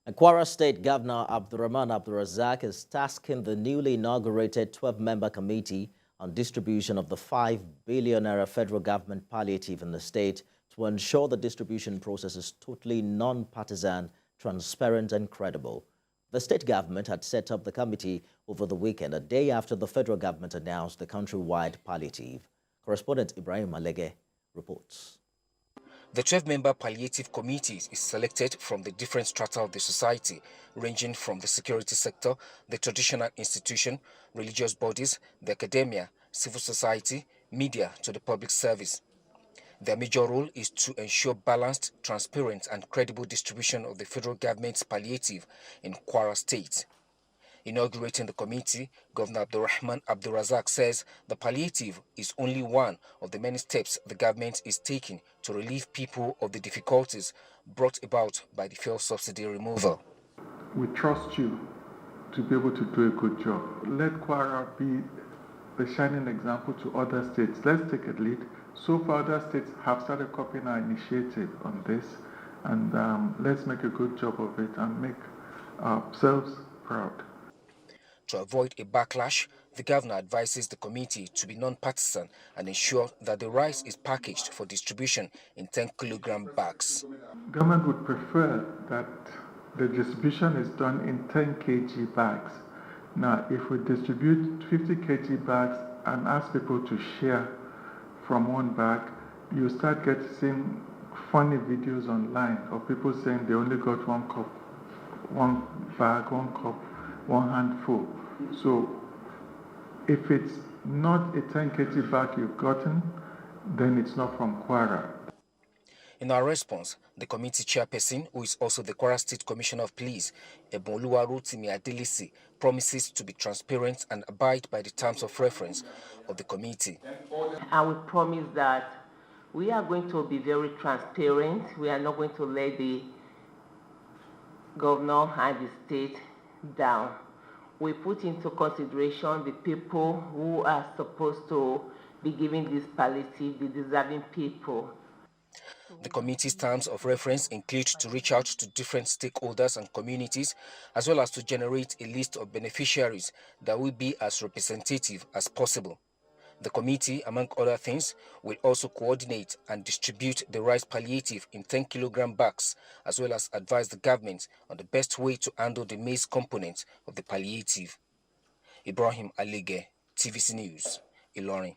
And Kwara State Governor Abdurrahman Abdulrazak is tasking the newly inaugurated 12-member committee on distribution of the 5 billion naira federal government palliative in the state to ensure the distribution process is totally non-partisan, transparent and credible. The state government had set up the committee over the weekend, a day after the federal government announced the countrywide palliative. Correspondent Ibrahim Alege reports. The 12-member palliative committee is selected from the different strata of the society, ranging from the security sector, the traditional institution, religious bodies, the academia, civil society, media to the public service. Their major role is to ensure balanced, transparent and credible distribution of the federal government's palliative in Kwara State. Inaugurating the committee, Governor Abdurrahman Abdulrazak says the palliative is only one of the many steps the government is taking to relieve people of the difficulties brought about by the fuel subsidy removal. We trust you to be able to do a good job. Let Kwara be the shining example to other states. Let's take a lead. So far, other states have started copying our initiative on this, and let's make a good job of it and make ourselves proud. To avoid a backlash, the governor advises the committee to be non-partisan and ensure that the rice is packaged for distribution in 10-kilogram bags. Government would prefer that the distribution is done in 10 kg bags. Now, if we distribute 50 kg bags and ask people to share from one bag, you start getting funny videos online of people saying they only got one cup, one bag, one cup, one handful. So if it's not a 10 kg bag you've gotten, then it's not from Kwara. In our response, the committee chairperson, who is also the Kwara State Commissioner of Police, Ebonluwaru Timi Adelisi, promises to be transparent and abide by the terms of reference of the committee. I will promise that we are going to be very transparent. We are not going to let the governor and the state down. We put into consideration the people who are supposed to be giving this palliative, the deserving people. The committee's terms of reference include to reach out to different stakeholders and communities, as well as to generate a list of beneficiaries that will be as representative as possible. The committee, among other things, will also coordinate and distribute the rice palliative in 10-kilogram bags, as well as advise the government on the best way to handle the maize component of the palliative. Ibrahim Alege, TVC News, Ilorin.